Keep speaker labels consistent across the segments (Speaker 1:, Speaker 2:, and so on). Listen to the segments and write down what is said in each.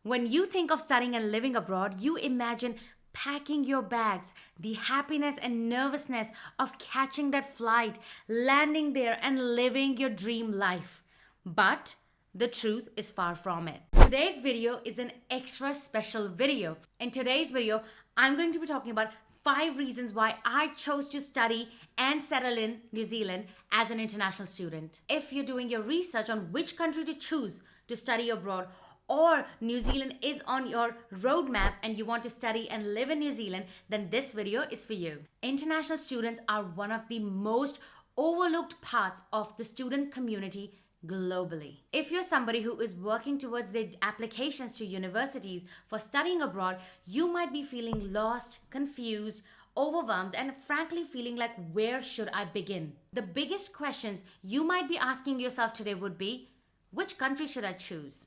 Speaker 1: When you think of studying and living abroad, you imagine packing your bags, the happiness and nervousness of catching that flight, landing there, and living your dream life. But the truth is far from it. Today's video is an extra special video. In today's video, I'm going to be talking about 5 reasons why I chose to study and settle in New Zealand as an international student. If you're doing your research on which country to choose to study abroad, or New Zealand is on your roadmap and you want to study and live in New Zealand, then this video is for you. International students are one of the most overlooked parts of the student community globally. If you're somebody who is working towards the applications to universities for studying abroad, you might be feeling lost, confused, overwhelmed, and frankly feeling like, where should I begin? The biggest questions you might be asking yourself today would be, which country should I choose?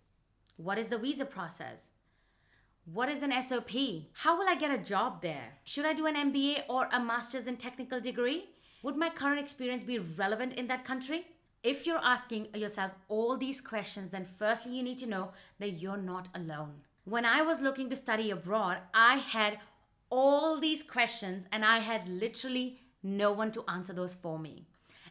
Speaker 1: What is the visa process? What is an SOP? How will I get a job there? Should I do an MBA or a master's in technical degree? Would my current experience be relevant in that country? If you're asking yourself all these questions, then firstly you need to know that you're not alone. When I was looking to study abroad, I had all these questions and I had literally no one to answer those for me.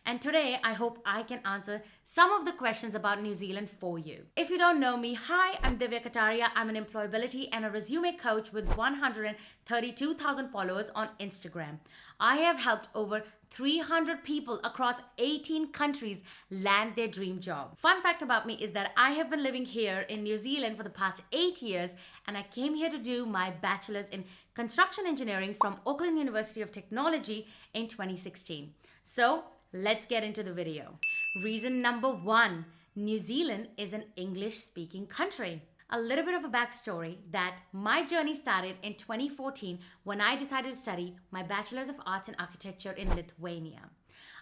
Speaker 1: And today, I hope I can answer some of the questions about New Zealand for you. If you don't know me, hi, I'm Divya Kataria. I'm an employability and a resume coach with 132,000 followers on Instagram. I have helped over 300 people across 18 countries land their dream job. Fun fact about me is that I have been living here in New Zealand for the past 8 years, and I came here to do my bachelor's in construction engineering from Auckland University of Technology in 2016. So, let's get into the video. Reason number 1, New Zealand is an English-speaking country. A little bit of a backstory that my journey started in 2014 when I decided to study my Bachelor's of Arts in Architecture in Lithuania.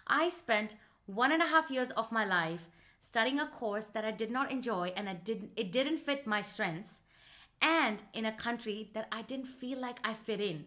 Speaker 1: I spent 1.5 years of my life studying a course that I did not enjoy and it didn't fit my strengths, and in a country that I didn't feel like I fit in.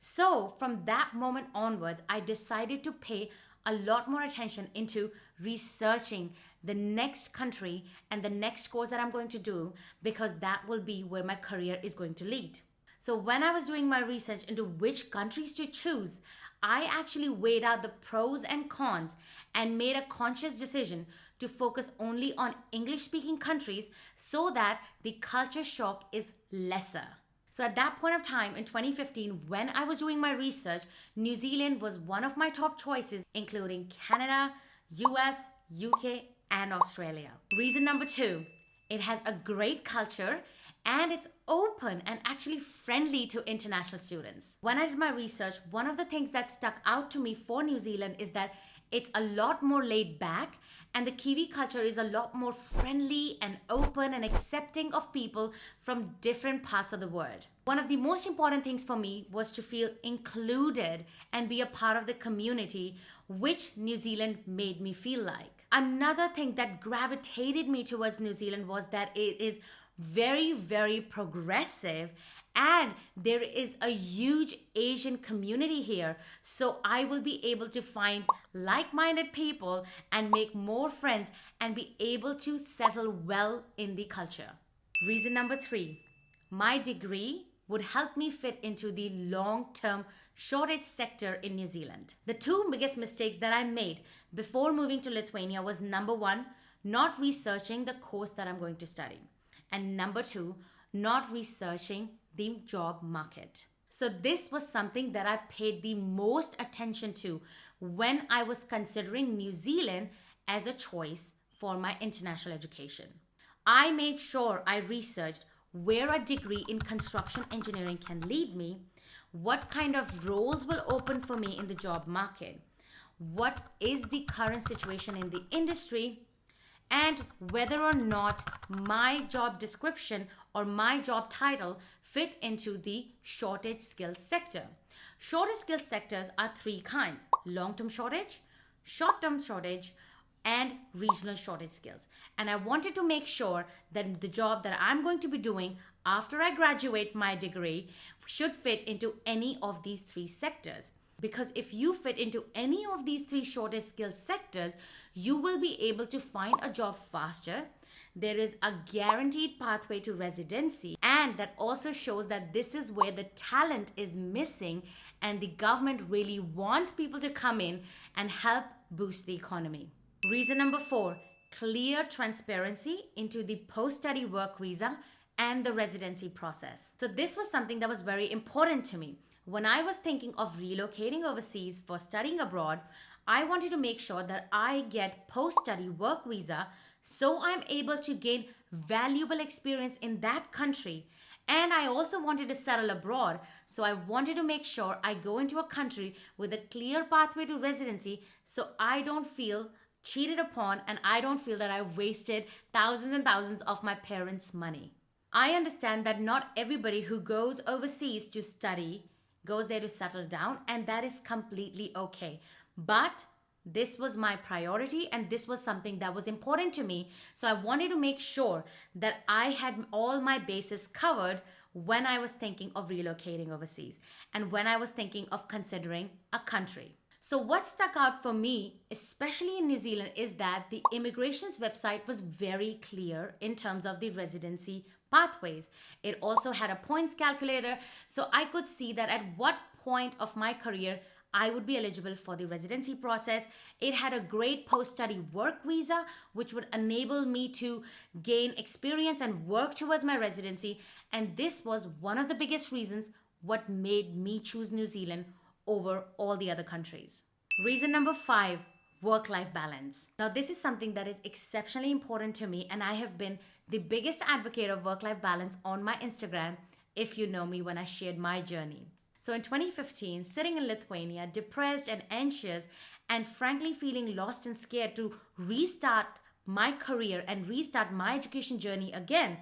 Speaker 1: So from that moment onwards, I decided to pay a lot more attention into researching the next country and the next course that I'm going to do, because that will be where my career is going to lead. So when I was doing my research into which countries to choose, I actually weighed out the pros and cons and made a conscious decision to focus only on English-speaking countries so that the culture shock is lesser. So at that point of time in 2015, when I was doing my research, New Zealand was one of my top choices, including Canada, US, UK, and Australia. Reason number 2, it has a great culture and it's open and actually friendly to international students. When I did my research, one of the things that stuck out to me for New Zealand is that it's a lot more laid back, and the Kiwi culture is a lot more friendly and open and accepting of people from different parts of the world. One of the most important things for me was to feel included and be a part of the community, which New Zealand made me feel like. Another thing that gravitated me towards New Zealand was that it is very, very progressive, and there is a huge Asian community here. So I will be able to find like-minded people and make more friends and be able to settle well in the culture. Reason number 3, my degree would help me fit into the long-term shortage sector in New Zealand. The 2 biggest mistakes that I made before moving to Lithuania was number 1, not researching the course that I'm going to study. And number 2, not researching the job market. So this was something that I paid the most attention to when I was considering New Zealand as a choice for my international education. I made sure I researched where a degree in construction engineering can lead me, what kind of roles will open for me in the job market, what is the current situation in the industry, and whether or not my job description or my job title fit into the shortage skills sector. Shortage skills sectors are 3 kinds: long-term shortage, short-term shortage, and regional shortage skills. And I wanted to make sure that the job that I'm going to be doing after I graduate my degree should fit into any of these 3 sectors. Because if you fit into any of these 3 shortage skills sectors, you will be able to find a job faster. there is a guaranteed pathway to residency, and that also shows that this is where the talent is missing and the government really wants people to come in and help boost the economy. Reason number 4, clear transparency into the post-study work visa and the residency process. So this was something that was very important to me. When I was thinking of relocating overseas for studying abroad, I wanted to make sure that I get post-study work visa so I'm able to gain valuable experience in that country. And I also wanted to settle abroad, so I wanted to make sure I go into a country with a clear pathway to residency so I don't feel cheated upon and I don't feel that I wasted thousands and thousands of my parents' money. I understand that not everybody who goes overseas to study goes there to settle down, and that is completely okay. But this was my priority and this was something that was important to me. So I wanted to make sure that I had all my bases covered when I was thinking of relocating overseas and when I was thinking of considering a country. So what stuck out for me, especially in New Zealand, is that the immigration's website was very clear in terms of the residency pathways. It also had a points calculator, so I could see that at what point of my career I would be eligible for the residency process. It had a great post-study work visa, which would enable me to gain experience and work towards my residency. And this was one of the biggest reasons what made me choose New Zealand over all the other countries. Reason number 5, work-life balance. Now, this is something that is exceptionally important to me, and I have been the biggest advocate of work-life balance on my Instagram, if you know me, when I shared my journey. So in 2015, sitting in Lithuania, depressed and anxious, and frankly feeling lost and scared to restart my career and restart my education journey again,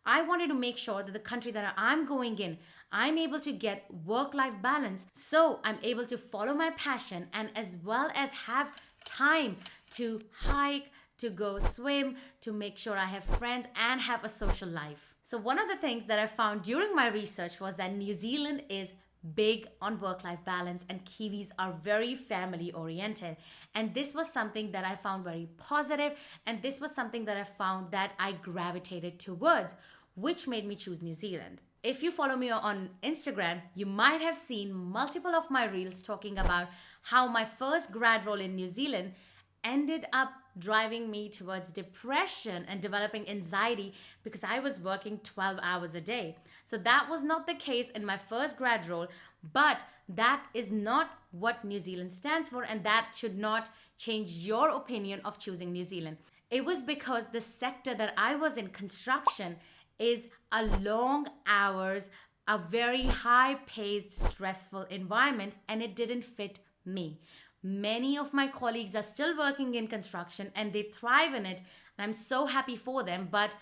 Speaker 1: I wanted to make sure that the country that I'm going in, I'm able to get work-life balance so I'm able to follow my passion and as well as have time to hike, to go swim, to make sure I have friends and have a social life. So one of the things that I found during my research was that New Zealand is big on work-life balance and Kiwis are very family oriented. And this was something that I found very positive, and this was something that I found that I gravitated towards, which made me choose New Zealand. If you follow me on Instagram, you might have seen multiple of my reels talking about how my first grad role in New Zealand ended up driving me towards depression and developing anxiety because I was working 12 hours a day. So that was not the case in my first grad role, but that is not what New Zealand stands for, and that should not change your opinion of choosing New Zealand. It was because the sector that I was in, construction, is a long hours, a very high-paced, stressful environment, and it didn't fit me. Many of my colleagues are still working in construction and they thrive in it, and I'm so happy for them, but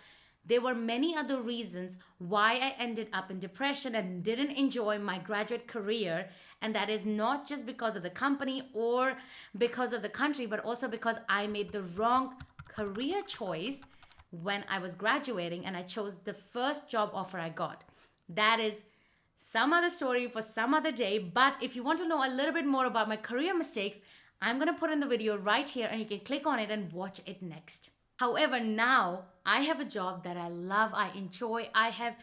Speaker 1: there were many other reasons why I ended up in depression and didn't enjoy my graduate career, and that is not just because of the company or because of the country, but also because I made the wrong career choice when I was graduating and I chose the first job offer I got. That is some other story for some other day, but if you want to know a little bit more about my career mistakes, I'm going to put in the video right here and you can click on it and watch it next. However, now I have a job that I love, I enjoy, I have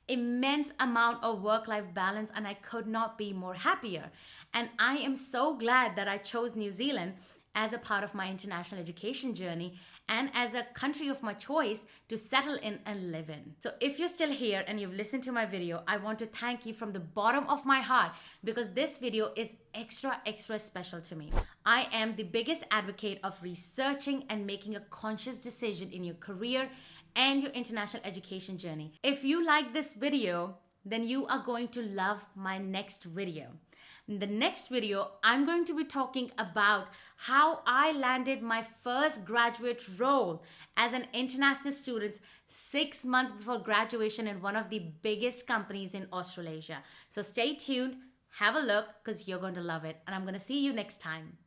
Speaker 1: immense amount of work-life balance, and I could not be more happier. And I am so glad that I chose New Zealand as a part of my international education journey and as a country of my choice to settle in and live in. So if you're still here and you've listened to my video, I want to thank you from the bottom of my heart, because this video is extra special to me. I am the biggest advocate of researching and making a conscious decision in your career and your international education journey. If you like this video, then you are going to love my next video. In the next video, I'm going to be talking about how I landed my first graduate role as an international student 6 months before graduation in one of the biggest companies in Australasia. So stay tuned, have a look, because you're going to love it. And I'm going to see you next time.